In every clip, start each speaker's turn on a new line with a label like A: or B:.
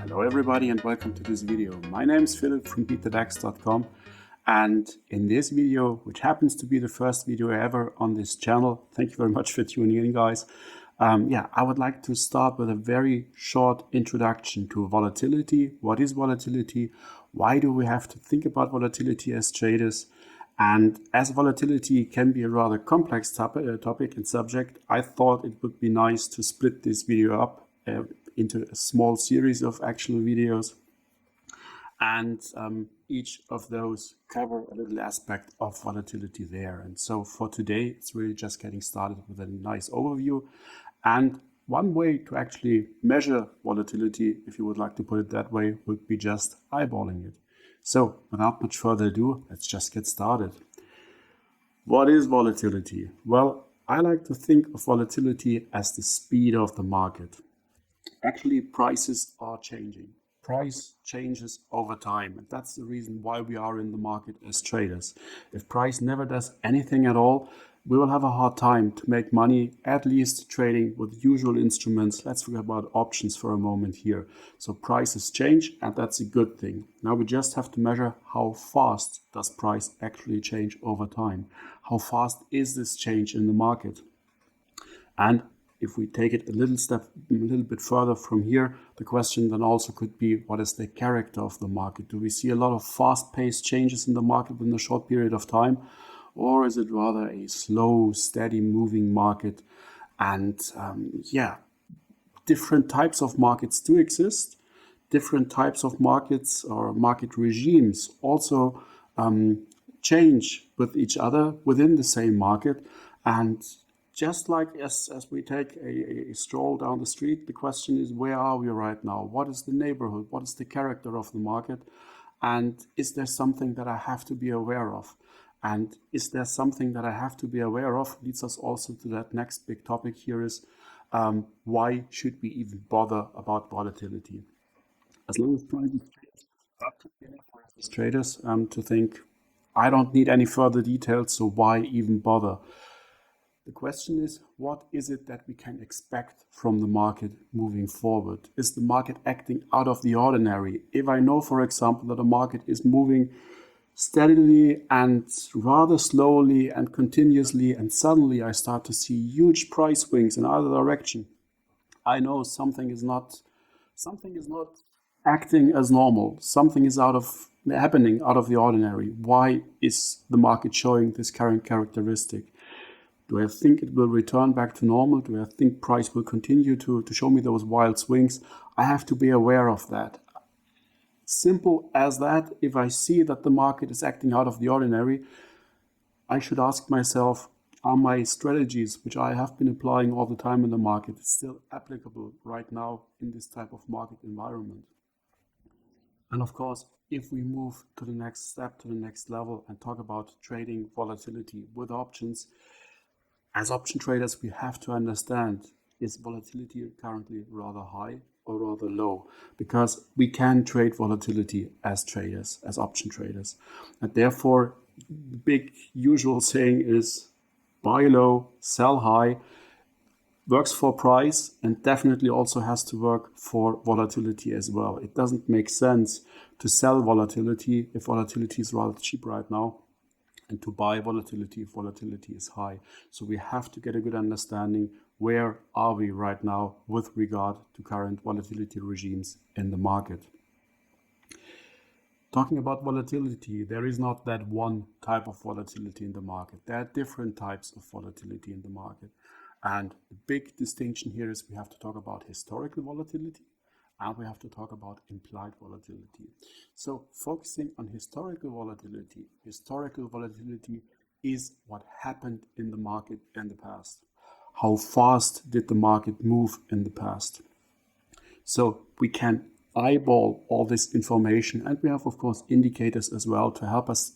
A: Hello everybody and welcome to this video. My name is Philip from beatthedax.com, and in this video, which happens to be the first video ever on this channel, thank you very much for tuning in, guys. I would like to start with a very short introduction to volatility. What is volatility? Why do we have to think about volatility as traders? And as volatility can be a rather complex topic and subject, I thought it would be nice to split this video up into a small series of actual videos, and each of those cover a little aspect of volatility there. And so for today, it's really just getting started with a nice overview. And one way to actually measure volatility, if you would like to put it that way, would be just eyeballing it. So without much further ado, let's just get started. What is volatility? Well, I like to think of volatility as the speed of the market. Actually, prices are changing. Price changes over time, and that's the reason why we are in the market as traders. If price never does anything at all, we will have a hard time to make money, at least trading with usual instruments. Let's forget about options for a moment here. So prices change, and that's a good thing. Now we just have to measure how fast does price actually change over time. How fast is this change in the market? And if we take it a little bit further from here, the question then also could be, what is the character of the market? Do we see a lot of fast-paced changes in the market within a short period of time? Or is it rather a slow, steady moving market? And different types of markets do exist. Different types of markets or market regimes also change with each other within the same market. And just like as we take a stroll down the street, the question is, where are we right now? What is the neighborhood? What is the character of the market? And is there something that I have to be aware of? And is there something that I have to be aware of? Leads us also to that next big topic here is, why should we even bother about volatility? As long as prices change, that could be enough for us as traders to think, I don't need any further details, so why even bother? The question is, what is it that we can expect from the market moving forward? Is the market acting out of the ordinary? If I know, for example, that the market is moving steadily and rather slowly and continuously, and suddenly I start to see huge price swings in either direction, I know something is not acting as normal. Something is happening out of the ordinary. Why is the market showing this current characteristic? Do I think it will return back to normal? Do I think price will continue to show me those wild swings? I have to be aware of that. Simple as that. If I see that the market is acting out of the ordinary, I should ask myself, are my strategies, which I have been applying all the time in the market, still applicable right now in this type of market environment? And of course, if we move to the next step, to the next level, and talk about trading volatility with options, as option traders, we have to understand, is volatility currently rather high or rather low? Because we can trade volatility as traders, as option traders. And therefore, the big usual saying is buy low, sell high. Works for price and definitely also has to work for volatility as well. It doesn't make sense to sell volatility if volatility is rather cheap right now, and to buy volatility if volatility is high. So we have to get a good understanding, where are we right now with regard to current volatility regimes in the market. Talking about volatility, there is not that one type of volatility in the market. There are different types of volatility in the market. And the big distinction here is we have to talk about historical volatility, and we have to talk about implied volatility. So focusing on historical volatility is what happened in the market in the past. How fast did the market move in the past? So we can eyeball all this information, and we have, of course, indicators as well to help us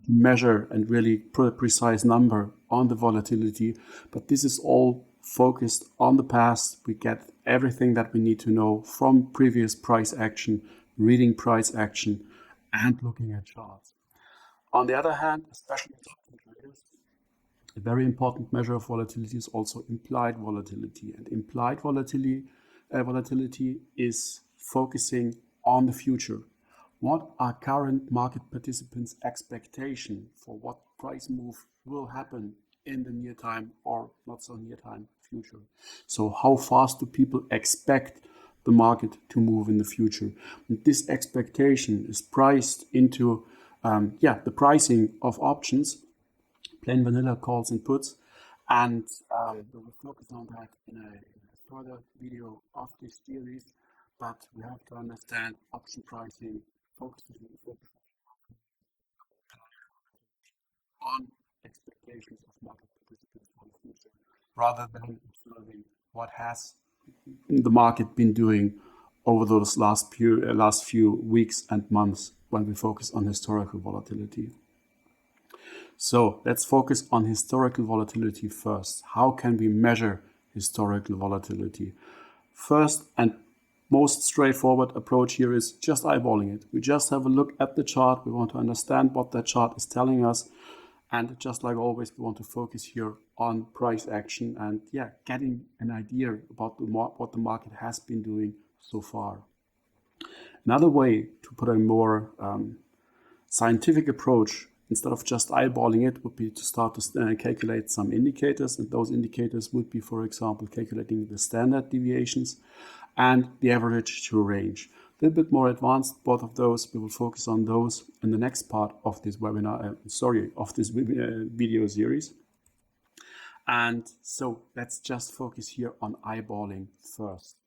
A: measure and really put a precise number on the volatility. But this is all focused on the past. We get everything that we need to know from previous price action, reading price action, and looking at charts. On the other hand, especially as option traders, a very important measure of volatility is also implied volatility. And implied volatility volatility is focusing on the future. What are current market participants' expectation for what price move will happen in the near time or not so near time future? So how fast do people expect the market to move in the future? And this expectation is priced into the pricing of options, plain vanilla calls and puts, and we will focus on that in a further video of this series. But we have to understand option pricing focuses on expectations of market participants for the future, rather than observing what has the market been doing over those last few weeks and months when we focus on historical volatility. So let's focus on historical volatility first. How can we measure historical volatility? First and most straightforward approach here is just eyeballing it. We just have a look at the chart. We want to understand what that chart is telling us. And just like always, we want to focus here on price action and getting an idea about what the market has been doing so far. Another way to put a more scientific approach, instead of just eyeballing it, would be to start to calculate some indicators. And those indicators would be, for example, calculating the standard deviations and the average true range. A little bit more advanced, both of those. We will focus on those in the next part of this webinar, of this video series. And so let's just focus here on eyeballing first.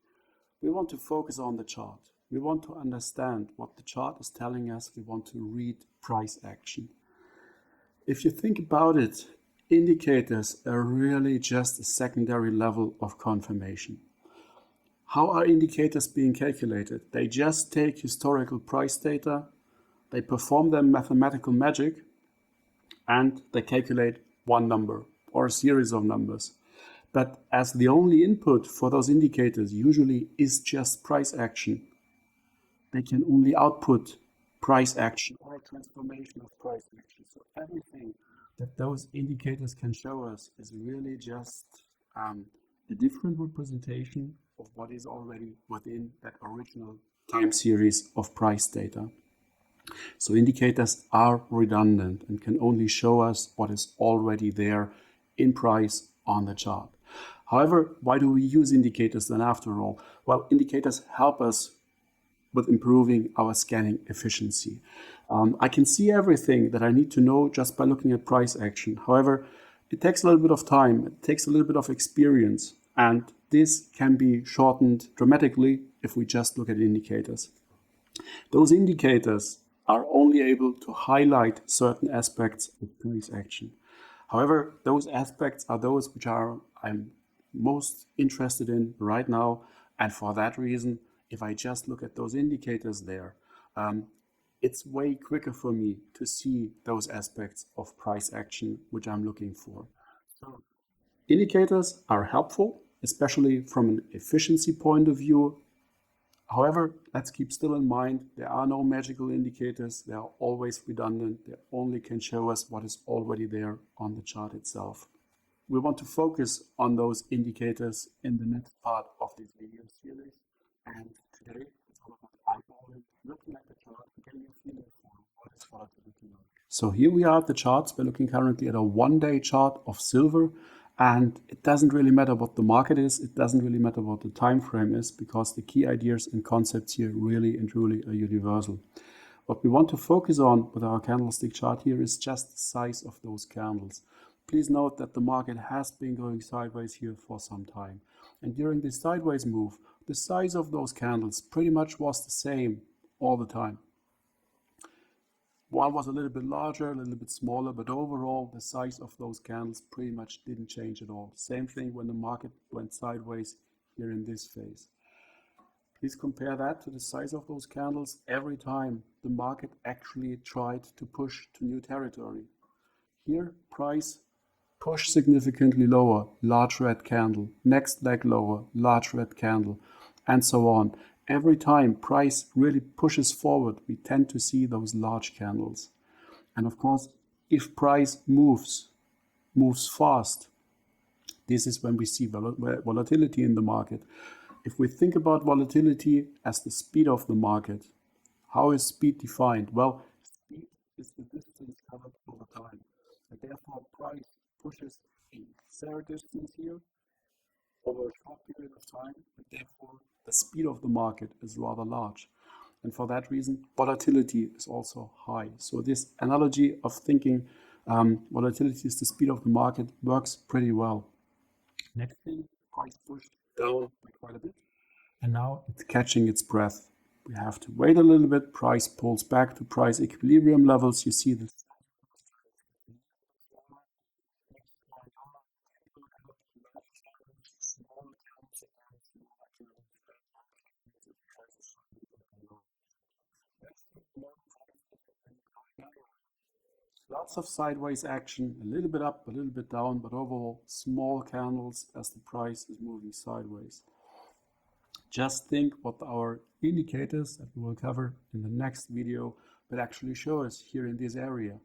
A: We want to focus on the chart. We want to understand what the chart is telling us. We want to read price action. If you think about it, indicators are really just a secondary level of confirmation. How are indicators being calculated? They just take historical price data, they perform their mathematical magic, and they calculate one number or a series of numbers. But as the only input for those indicators usually is just price action, they can only output price action or a transformation of price action. So everything that those indicators can show us is really just a different representation of what is already within that original time series of price data. So indicators are redundant and can only show us what is already there in price on the chart. However, why do we use indicators then after all? Well, indicators help us with improving our scanning efficiency. I can see everything that I need to know just by looking at price action. However, it takes a little bit of time, it takes a little bit of experience, and this can be shortened dramatically if we just look at indicators. Those indicators are only able to highlight certain aspects of price action. However, those aspects are those which I'm most interested in right now, and for that reason, if I just look at those indicators there, it's way quicker for me to see those aspects of price action which I'm looking for. So indicators are helpful, especially from an efficiency point of view. However, let's keep still in mind, there are no magical indicators. They are always redundant. They only can show us what is already there on the chart itself. We want to focus on those indicators in the next part of this video series. And today, it's all about eyeballing, looking at the chart, getting a feeling for what is volatility like. So here we are at the charts. We're looking currently at a one-day chart of silver. And it doesn't really matter what the market is. It doesn't really matter what the time frame is, because the key ideas and concepts here really and truly are universal. What we want to focus on with our candlestick chart here is just the size of those candles. Please note that the market has been going sideways here for some time. And during this sideways move, the size of those candles pretty much was the same all the time. One was a little bit larger, a little bit smaller, but overall the size of those candles pretty much didn't change at all. Same thing when the market went sideways here in this phase. Please compare that to the size of those candles every time the market actually tried to push to new territory. Here, price push significantly lower, large red candle, next leg lower, large red candle, and so on. Every time price really pushes forward, we tend to see those large candles. And of course, if price moves fast, this is when we see volatility in the market. if we think about volatility as the speed of the market, how is speed defined? Well, speed is the distance covered over time. And therefore, price pushes a fair distance here over a short period of time, and therefore the speed of the market is rather large. And for that reason, volatility is also high. So this analogy of thinking volatility is the speed of the market works pretty well. Next thing, price pushed down by quite a bit, and now it's catching its breath. We have to wait a little bit. Price pulls back to price equilibrium levels. You see this. Lots of sideways action, a little bit up, a little bit down, but overall small candles as the price is moving sideways. Just think what our indicators that we will cover in the next video will actually show us here in this area.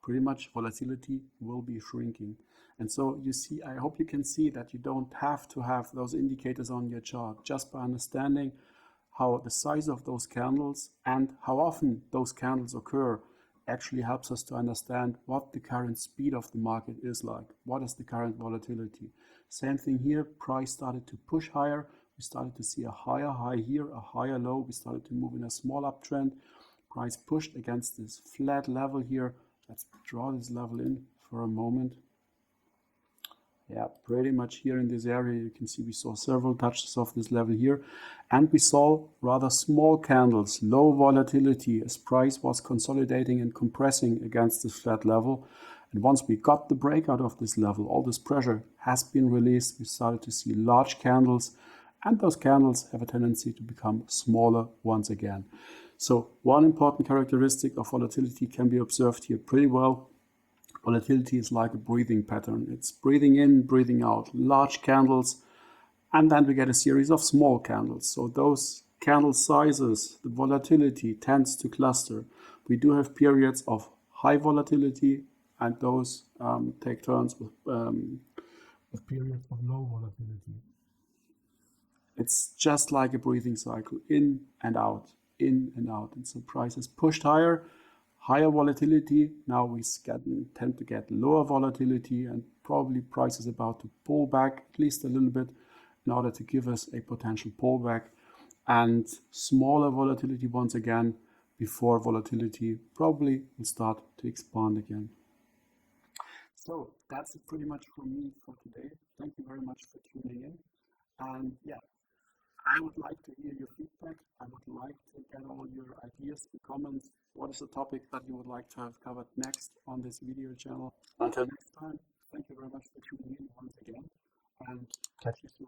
A: Pretty much volatility will be shrinking. And so you see, I hope you can see that you don't have to have those indicators on your chart. Just by understanding how the size of those candles and how often those candles occur actually helps us to understand what the current speed of the market is like. What is the current volatility? Same thing here, price started to push higher. We started to see a higher high here, a higher low. We started to move in a small uptrend. Price pushed against this flat level here. Let's draw this level in for a moment. Yeah, pretty much here in this area, you can see we saw several touches of this level here. And we saw rather small candles, low volatility as price was consolidating and compressing against this flat level. And once we got the breakout of this level, all this pressure has been released. We started to see large candles, and those candles have a tendency to become smaller once again. So one important characteristic of volatility can be observed here pretty well. Volatility is like a breathing pattern. It's breathing in, breathing out, large candles, and then we get a series of small candles. So those candle sizes, the volatility tends to cluster. We do have periods of high volatility, and those take turns with periods of low volatility. It's just like a breathing cycle, in and out, in and out. And so prices pushed higher, higher volatility. Now we tend to get lower volatility, and probably price is about to pull back at least a little bit in order to give us a potential pullback, and smaller volatility once again before volatility probably will start to expand again. So that's it pretty much from me for today. Thank you very much for tuning in. And yeah, I would like to hear your feedback. I would like to get all your ideas, the comments. What is the topic that you would like to have covered next on this video channel? Until next time, thank you very much for tuning in once again, and catch you soon.